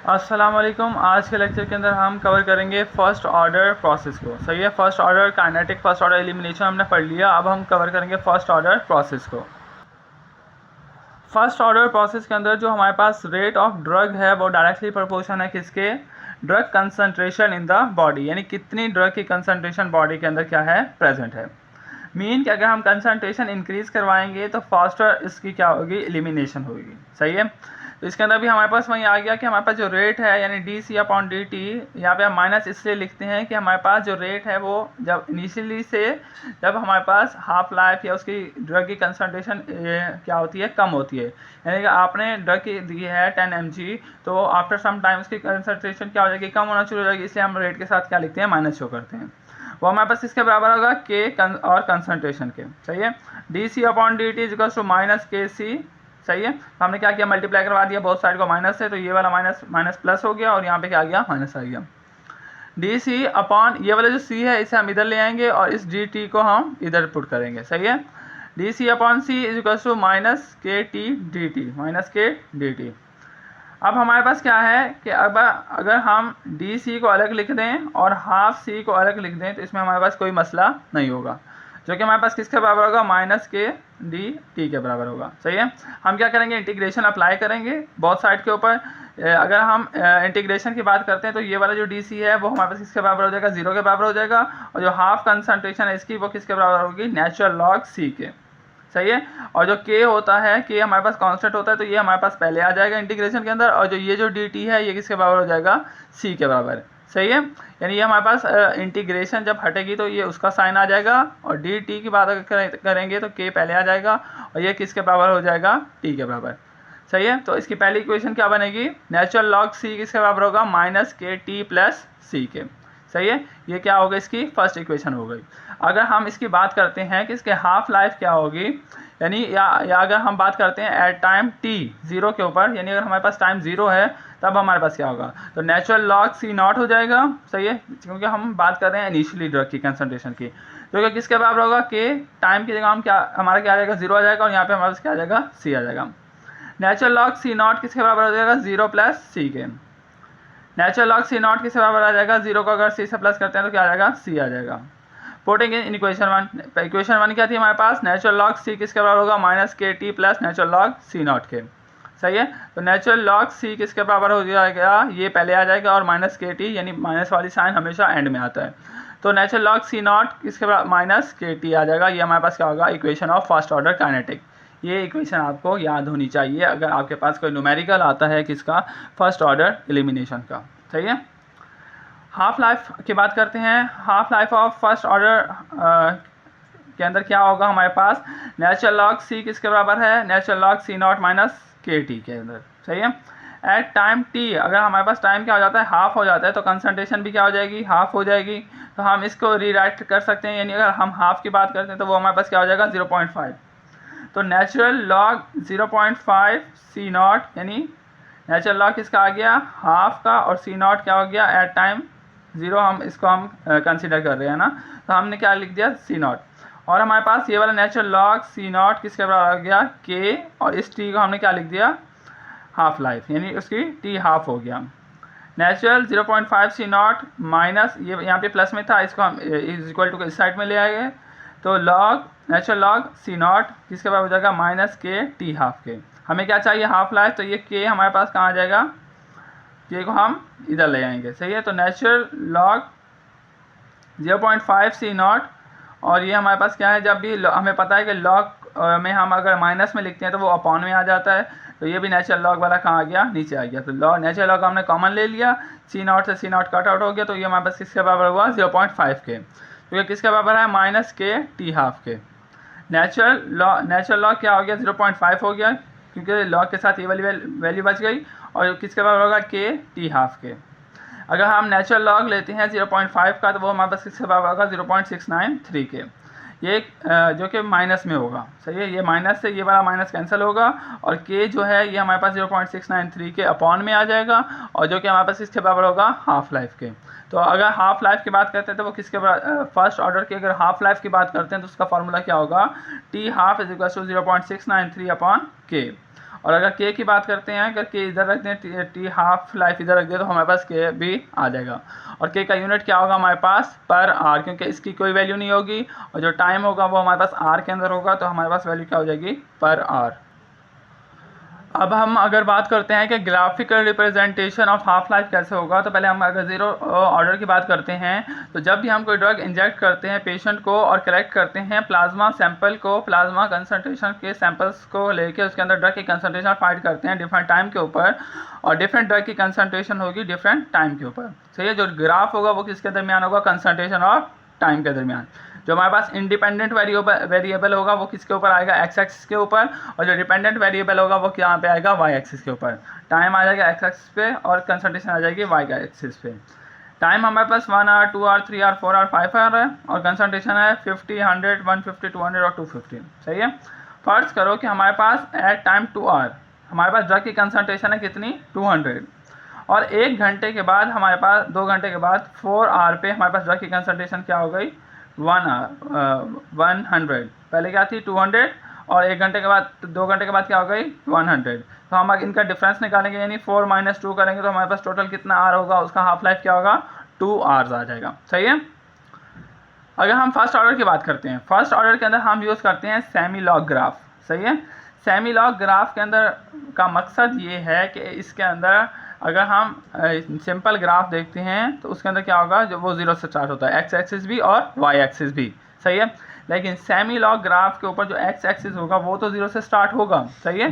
अस्सलाम वालेकुम। आज के लेक्चर के अंदर हम कवर करेंगे फर्स्ट ऑर्डर प्रोसेस को। सही है, first order kinetic, first order elimination हमने पढ़ लिया। अब हम कवर करेंगे फर्स्ट ऑर्डर प्रोसेस को। फर्स्ट ऑर्डर प्रोसेस के अंदर जो हमारे पास रेट ऑफ ड्रग है वो डायरेक्टली प्रोपोर्शन है किसके, drug concentration in the body, यानी कितनी ड्रग की कंसंट्रेशन बॉडी के अंदर क्या है, प्रेजेंट है। मीन कि अगर हम कंसंट्रेशन इंक्रीज करवाएंगे तो फास्टर इसकी क्या होगी, एलिमिनेशन होगी। सही है, तो इसके अंदर भी हमारे पास वही आ गया कि हमारे पास जो रेट है यानी d c upon d t, यहाँ पे हम माइनस इसलिए लिखते हैं कि हमारे पास जो रेट है वो जब इनिशियली से जब हमारे पास हाफ लाइफ या उसकी ड्रग की कंसंट्रेशन क्या होती है, कम होती है। यानी कि आपने ड्रग की दी है 10 mg, तो आफ्टर सम टाइम उसकी कंसंट्रेशन क्या हो जाएगी, कम होना शुरू हो जाएगी, इसलिए हम रेट के साथ क्या लिखते हैं, माइनस शो करते हैं। वो हमारे पास इसके बराबर होगा के और कंसंट्रेशन के। सही है, d c upon d t equal to minus k c. सही है, तो हमने क्या किया, मल्टीप्लाई करवा दिया, बहुत साइड को माइनस है तो ये वाला माइनस माइनस प्लस हो गया और यहाँ पे क्या आ गया, माइनस आ गया। डी सी अपॉन ये वाला जो सी है इसे हम इधर ले आएंगे और इस डी टी को हम इधर पुट करेंगे। सही है, d c upon c is equal to minus k t d t, minus k d t. अब हमारे पास क्या है कि अब अगर हम डी सी को अलग लिख दें और हाफ सी को अलग लिख दें तो इसमें हमारे पास कोई मसला नहीं होगा, जो कि हमारे पास किसके बराबर होगा, माइनस के डी टी के बराबर होगा। सही है, हम क्या करेंगे, इंटीग्रेशन अप्लाई करेंगे बहुत साइड के ऊपर। अगर हम इंटीग्रेशन की बात करते हैं तो ये वाला जो डी सी है वो हमारे पास किसके बराबर हो जाएगा, 0 के बराबर हो जाएगा, और जो हाफ कंसंट्रेशन है इसकी वो किसके बराबर होगी, नेचुरल लॉग सी के। सही है, और जो k होता है, k हमारे पास कांस्टेंट होता है तो ये हमारे पास पहले आ जाएगा इंटीग्रेशन के अंदर, और जो ये जो dt है ये किसके बराबर हो जाएगा, c के बराबर। सही है, यानी ये हमारे पास इंटीग्रेशन जब हटेगी तो ये उसका साइन आ जाएगा, और dt की बात अगर करेंगे तो k पहले आ जाएगा और ये किसके बराबर हो जाएगा, t के बराबर। सही है, तो इसकी पहली इक्वेशन क्या बनेगी, नेचुरल लॉग c किसके बराबर होगा, माइनस के टी प्लस सी के। सही है, ये क्या होगा, इसकी फर्स्ट इक्वेशन हो गई। अगर हम इसकी बात करते हैं कि इसके हाफ लाइफ क्या होगी, यानी या अगर हम बात करते हैं एट टाइम t 0 के ऊपर, यानी अगर हमारे पास टाइम 0 है तब हमारे पास क्या होगा, तो नेचुरल लॉग सी नॉट हो जाएगा। सही है, क्योंकि हम बात कर रहे हैं इनिशियली ड्रग की कंसंट्रेशन की, जो कि किसके बराबर होगा, के टाइम की जगह हम क्या, हमारा क्या आ जाएगा, 0 आ जाएगा, और यहाँ पे हमारे पास क्या आ जाएगा, सी आ जाएगा। नेचुरल लॉग सी नॉट किसके बराबर हो जाएगा, 0 प्लस सी के। नेचुरल लॉग सी नॉट किसके बराबर आ जाएगा, 0 को अगर सी से प्लस करते हैं तो क्या आ जाएगा, सी आ जाएगा। पुटिंग इन इक्वेशन 1, इक्वेशन 1 क्या थी हमारे पास, नेचुरल लॉग सी किसके बराबर होगा, minus k t plus natural log c not k. सही है, तो नेचुरल लॉग सी किसके बराबर हो जाएगा, ये पहले आ जाएगा, और माइनस के टी, यानी माइनस वाली साइन हमेशा एंड में आता है, तो नेचुरल लॉग सी नॉट किसके बराबर, माइनस के टी आ जाएगा। ये हमारे पास क्या होगा, equation of first order kinetic. ये इक्वेशन आपको याद होनी चाहिए अगर आपके पास कोई न्यूमेरिकल आता है किसका, फर्स्ट ऑर्डर एलिमिनेशन का। सही है, हाफ लाइफ की बात करते हैं। Half life of first order के अंदर क्या होगा हमारे पास, नेचुरल लॉग सी किसके बराबर है, natural log c not minus k t के अंदर। सही है, एट टाइम टी अगर हमारे पास टाइम क्या हो जाता है, हाफ हो जाता है, तो कंसंट्रेशन भी क्या हो जाएगी, हाफ हो जाएगी। तो हम इसको रीराइट कर सकते हैं, यानी अगर हम हाफ की बात करते हैं तो वो हमारे पास क्या हो जाएगा, 0.5। तो नेचुरल लॉग 0.5 सी नॉट, यानी नेचुरल लॉग किसका आ गया, हाफ का, और सी नॉट क्या हो गया, एट टाइम 0 हम इसको हम कंसिडर कर रहे हैं ना, तो हमने क्या लिख दिया, सी नॉट। और हमारे पास ये वाला नेचुरल लॉग सी नॉट किसके बराबर आ गया, के, और इस टी को हमने क्या लिख दिया, हाफ लाइफ, यानी उसकी टी हाफ हो गया। नेचुरल 0.5 सी नॉट माइनस, ये यहाँ पे प्लस में था, इसको हम इज इक्वल टू इस साइड में ले आएंगे, तो log natural log c not किसके बराबर हो जाएगा, माइनस के टी हाफ के। हमें क्या चाहिए, हाफ लाइफ, तो ये के हमारे पास कहाँ आ जाएगा, के को हम इधर ले आएंगे। सही है, तो नेचुरल लॉग 0.5 सी नॉट, और ये हमारे पास क्या है, जब भी हमें पता है कि लॉग में हम अगर माइनस में लिखते हैं तो वो अपॉन में आ जाता है, तो ये भी नेचुरल लॉग वाला कहाँ आ गया, नीचे आ गया। तो लॉग नेचुरल लॉग हमने कॉमन ले लिया, सी नॉट से सी नॉट कट आउट हो गया, तो ये हमारे पास किसके बराबर हुआ, 0.5 के, तो ये किसके बराबर है, माइनस के टी हाफ के। नेचुरल लॉग क्या हो गया, 0.5 हो गया, क्योंकि लॉग के साथ ये वाली वैल्यू बच गई, और किसके बराबर होगा, के टी हाफ के। अगर हम नेचुरल लॉग लेते हैं 0.5 का, तो वो हमारे पास किसके बराबर होगा, 0.693 के, ये जो कि माइनस में होगा। सही है, ये माइनस से ये वाला माइनस कैंसिल होगा, और के जो है ये हमारे पास 0.693 के अपॉन में आ जाएगा, और जो कि हमारे पास किसके बराबर होगा, हाफ लाइफ के। तो अगर हाफ लाइफ की बात करते हैं तो वो किसके बराबर, फर्स्ट ऑर्डर की अगर हाफ लाइफ की बात करते हैं तो उसका फॉर्मूला क्या होगा, t half is equal to 0.693 upon k. और अगर के की बात करते हैं, अगर के इधर रख दें, टी हाफ लाइफ इधर रख दें, तो हमारे पास के भी आ जाएगा। और के का यूनिट क्या होगा हमारे पास, पर आर, क्योंकि इसकी कोई वैल्यू नहीं होगी और जो टाइम होगा वो हमारे पास आर के अंदर होगा, तो हमारे पास वैल्यू क्या हो जाएगी, पर आर। अब हम अगर बात करते हैं कि graphical representation of half life कैसे होगा, तो पहले हम अगर ज़ीरो ऑर्डर की बात करते हैं, तो जब भी हम कोई ड्रग इंजेक्ट करते हैं पेशेंट को और कलेक्ट करते हैं प्लाज्मा सैंपल को, प्लाज्मा कंसंट्रेशन के सैंपल्स को लेके उसके अंदर ड्रग की कंसंट्रेशन फाइंड करते हैं डिफरेंट टाइम के ऊपर, और डिफरेंट ड्रग की कंसंट्रेशन होगी डिफरेंट टाइम के ऊपर। तो ये जो ग्राफ होगा वो किसके दरमियान होगा, कंसंट्रेशन और टाइम के दरमियान। जो हमारे पास इंडिपेंडेंट वेरिएबल होगा वो किसके ऊपर आएगा, एक्स एक्सिस के ऊपर, और जो डिपेंडेंट वेरिएबल होगा वो यहाँ पे आएगा वाई एक्सिस के ऊपर। टाइम आ जाएगा एक्स एक्सिस पे और कंसंट्रेशन आ जाएगी वाई एक्सिस पे। टाइम हमारे पास 1 hour, 2 hour, 3 hour, 4 hour, 5 hour है, और कंसंट्रेशन है 50, 100, 150, 200 और 250। सही है। फर्ज करो कि हमारे पास एट टाइम 2 आवर हमारे पास ड्रग की कंसंट्रेशन है कितनी, 200, और 1 घंटे के बाद हमारे पास, 2 घंटे के बाद 4 आवर पे हमारे पास ड्रग की कंसंट्रेशन क्या हो गई, 100। पहले क्या थी 200, और 1 घंटे के बाद, 2 घंटे के बाद क्या हो गई 100। तो हम इनका डिफरेंस निकालेंगे, यानी 4 - 2 करेंगे तो हमारे पास टोटल कितना आर होगा, उसका हाफ लाइफ क्या होगा, 2 आवर्स आ जाएगा। सही है। अगर हम फर्स्ट ऑर्डर की बात करते हैं, फर्स्ट ऑर्डर के अंदर हम यूज़ करते हैं सेमी लॉग ग्राफ। सही है। सेमी लॉग ग्राफ के अंदर का मकसद ये है कि इसके अंदर अगर हम सिंपल ग्राफ देखते हैं तो उसके अंदर क्या होगा, जो वो 0 से स्टार्ट होता है, एक्स एक्सिस भी और वाई एक्सिस भी। सही है। लेकिन सेमी लॉग ग्राफ के ऊपर जो एक्स एक्सिस होगा वो तो 0 से स्टार्ट होगा। सही है।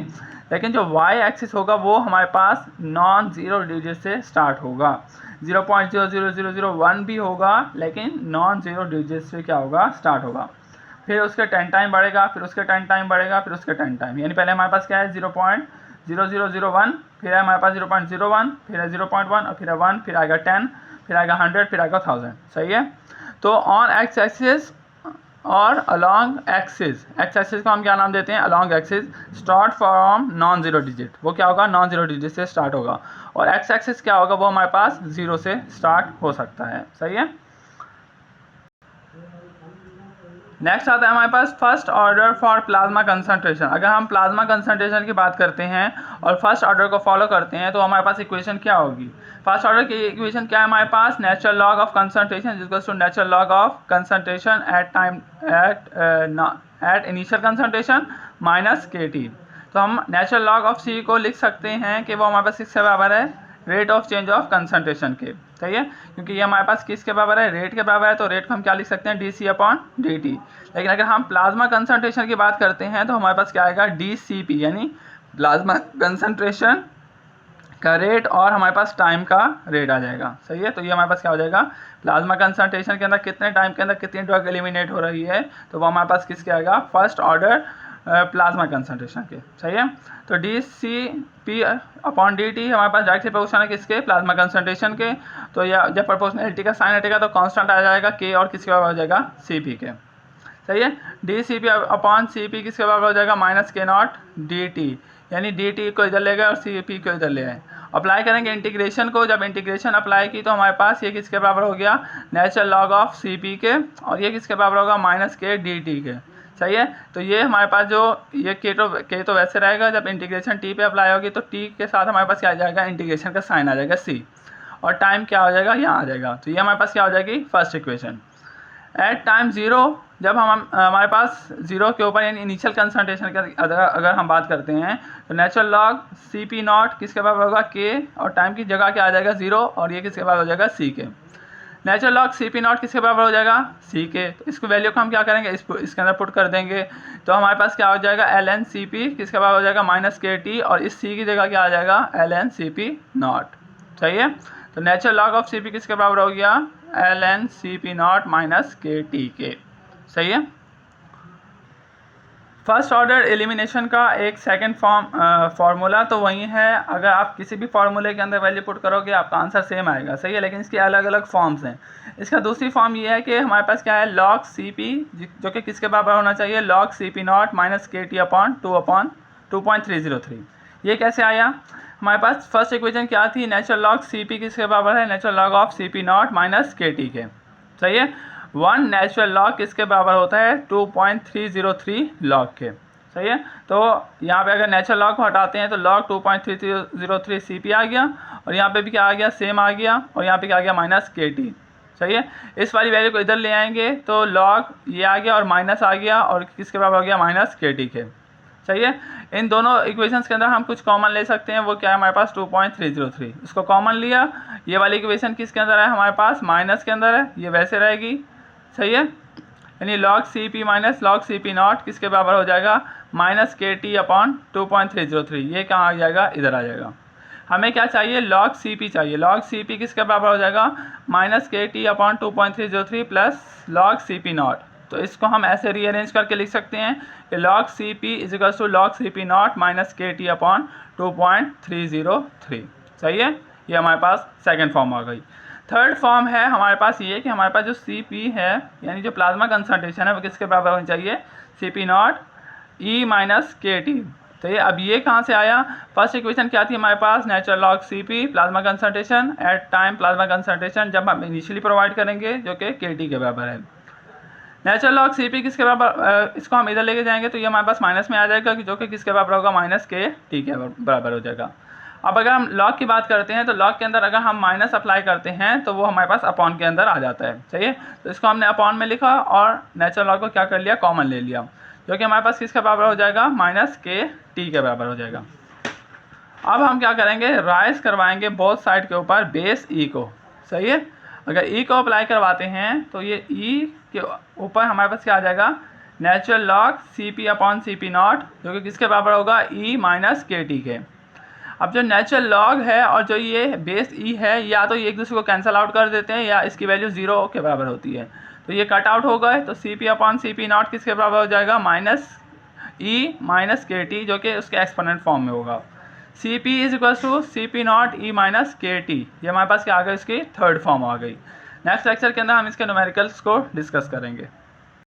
लेकिन जो वाई एक्सिस होगा वो हमारे पास नॉन ज़ीरो डिजिट से स्टार्ट होगा, 0.00001 भी होगा, लेकिन नॉन ज़ीरो डिजिट से क्या होगा, स्टार्ट होगा। फिर उसके 10 टाइम बढ़ेगा, फिर उसके 10 टाइम बढ़ेगा, फिर उसके 10 टाइम, यानी पहले हमारे पास क्या है 0.0001, फिर है हमारे पास 0.01, फिर है 0.1, और फिर है 1, फिर आएगा 10, फिर आएगा 100, फिर आएगा 1000। सही है। तो ऑन एक्स एक्सिस और अलॉन्ग एक्सिस, एक्स एक्सिस को हम क्या नाम देते हैं, along axis, start from non zero digit, वो क्या होगा, नॉन ज़ीरो डिजिट से स्टार्ट होगा, और एक्स एक्सिस क्या होगा, वो हमारे पास 0 से स्टार्ट हो सकता है। सही है। नेक्स्ट आता है हमारे पास first order for plasma concentration. अगर हम प्लाज्मा कंसंट्रेशन की बात करते हैं और फर्स्ट ऑर्डर को फॉलो करते हैं तो हमारे पास इक्वेशन क्या होगी, फर्स्ट ऑर्डर की इक्वेशन क्या है हमारे पास, natural log of concentration equals to natural log of concentration at time at initial concentration minus KT। तो हम नेचुरल लॉग ऑफ C को लिख सकते हैं कि वो हमारे पास किसके बराबर है, rate of change of concentration के। सही है। क्योंकि ये हमारे पास किसके बराबर है, रेट के बराबर है, तो रेट को हम क्या लिख सकते हैं, dC/dt। लेकिन अगर हम प्लाज्मा कंसंट्रेशन की बात करते हैं तो हमारे पास क्या आएगा, dCP, यानी प्लाज्मा कंसंट्रेशन का रेट और हमारे पास टाइम का रेट आ जाएगा। सही है। तो ये हमारे पास क्या हो जाएगा, प्लाज्मा कंसंट्रेशन के अंदर कितने टाइम के अंदर कितनी ड्रग एलिमिनेट हो रही है, तो वो हमारे पास किसके आएगा, फर्स्ट ऑर्डर प्लाज्मा कंसंट्रेशन के। सही है। तो dCP/dt हमारे पास डायरेक्टली प्रोपोर्शनल है किसके, प्लाज्मा कंसंट्रेशन के। तो यह जब प्रोपोर्शनलिटी का साइन हटेगा तो कांस्टेंट आ जाएगा K, और किसके बराबर हो जाएगा, CP के। सही है। dCP/CP किसके बराबर हो जाएगा, -K0dt, यानी dt को इधर ले गए और CP को इधर ले आए। अप्लाई करेंगे इंटीग्रेशन को, जब इंटीग्रेशन अप्लाई की तो हमारे पास ये किसके बराबर हो गया, नेचुरल लॉग ऑफ CP के, और ये किसके बराबर होगा, -K/dt के। सही है। तो ये हमारे पास जो ये K तो वैसे रहेगा, जब इंटीग्रेशन T पे अप्लाई होगी तो T के साथ हमारे पास क्या आ जाएगा, इंटीग्रेशन का साइन आ जाएगा C, और टाइम क्या हो जाएगा, यहाँ आ जाएगा। तो ये हमारे पास क्या हो जाएगी, फर्स्ट इक्वेशन। एट टाइम 0, जब हम हमारे पास 0 के ऊपर यानी इनिशियल कंसंट्रेशन का अगर हम बात करते हैं तो नेचुरल लॉग CP0 किसके बराबर होगा, K, और टाइम की जगह क्या आ जाएगा 0, और ये किसके बराबर हो जाएगा, C के। नेचुरल लॉग CP0 किसके बराबर हो जाएगा, C के। तो इसको वैल्यू को हम क्या करेंगे, इसके अंदर पुट कर देंगे, तो हमारे पास क्या हो जाएगा, ln CP किसके बराबर हो जाएगा, -KT, और इस C की जगह क्या आ जाएगा, ln CP0। सही है। तो नेचुरल लॉग ऑफ CP किसके बराबर हो गया, ln CP0 -KT के। सही है। फर्स्ट ऑर्डर एलिमिनेशन का एक सेकंड फार्मूला तो वही है, अगर आप किसी भी फार्मूले के अंदर वैल्यू पुट करोगे आपका आंसर सेम आएगा। सही है। लेकिन इसके अलग अलग फॉर्म्स हैं। इसका दूसरी फॉर्म ये है कि हमारे पास क्या है, log CP, जो कि किसके बराबर होना चाहिए, log CP0 -KT/2.303। ये कैसे आया, हमारे पास फर्स्ट इक्वेशन क्या थी, नेचुरल लॉग CP किसके बराबर है, natural log of CP0 -KT के। सही है। 1 नेचुरल लॉग किसके बराबर होता है, 2.303 लॉग के। सही है। तो यहाँ पे अगर नेचुरल लॉग को हटाते हैं तो लॉग 2.3303 CP आ गया, और यहाँ पे भी क्या आ गया, सेम आ गया, और यहाँ पे क्या आ गया, माइनस KT। सही है। इस वाली वैल्यू को इधर ले आएंगे तो लॉग ये आ गया और माइनस आ गया, और किसके बराबर हो गया, माइनस KT के। सही है। इन दोनों इक्वेशंस के अंदर हम कुछ कॉमन ले सकते हैं, वो क्या है हमारे पास 2.303, इसको कॉमन लिया। ये वाली इक्वेशन किसके अंदर है हमारे पास, माइनस के अंदर है, ये वैसे रहेगी। सही है। यानी log CP minus log CP not किसके बराबर हो जाएगा, माइनस KT अपॉन 2.303। ये कहाँ आ जाएगा, इधर आ जाएगा। हमें क्या चाहिए, log CP चाहिए। log CP किसके बराबर हो जाएगा, minus KT upon 2.303 plus log CP not. तो इसको हम ऐसे रीअरेंज करके लिख सकते हैं कि log CP is equal to log CP not minus KT upon 2.303। सही है। ये हमारे पास सेकेंड फॉर्म आ गई। थर्ड फॉर्म है हमारे पास ये कि हमारे पास जो CP है यानी जो प्लाज्मा कंसंट्रेशन है वो किसके बराबर होनी चाहिए, CP not E minus KT। तो ये अब ये कहाँ से आया, फर्स्ट इक्वेशन क्या थी हमारे पास, natural log CP plasma concentration at time plasma concentration जब हम इनिशियली प्रोवाइड करेंगे जो कि KT के बराबर है। नेचुरल लॉग CP किसके बराबर, इसको हम इधर लेके जाएंगे तो ये हमारे पास माइनस में आ जाएगा कि जो कि किसके बराबर होगा, माइनस KT के बराबर हो जाएगा। अब अगर हम लॉग की बात करते हैं तो लॉग के अंदर अगर हम माइनस अप्लाई करते हैं तो वो हमारे पास अपॉन के अंदर आ जाता है। सही है। तो इसको हमने अपॉन में लिखा और नेचुरल लॉग को क्या कर लिया, कॉमन ले लिया, जो कि हमारे पास किसके बराबर हो जाएगा, माइनस KT के बराबर हो जाएगा। अब हम क्या करेंगे, राइज करवाएंगे बोथ साइड के ऊपर बेस E को। सही है। अगर E को अप्लाई करवाते हैं तो ये E के ऊपर हमारे पास क्या आ जाएगा, natural log CP upon CP not जो कि किसके बराबर होगा, E माइनस KT के। अब जो नेचुरल लॉग है और जो ये बेस E है या तो ये एक दूसरे को कैंसिल आउट कर देते हैं या इसकी वैल्यू 0 के बराबर होती है, तो ये कट आउट हो गए। तो CP अपॉन CP नॉट किसके बराबर हो जाएगा, माइनस E माइनस KT जो कि उसके एक्सपोनेंट फॉर्म में होगा। CP is equal to CP not E minus KT। ये हमारे पास क्या आ गई, इसकी थर्ड फॉर्म आ गई। नेक्स्ट लेक्चर के अंदर हम इसके न्यूमेरिकल्स को डिस्कस करेंगे।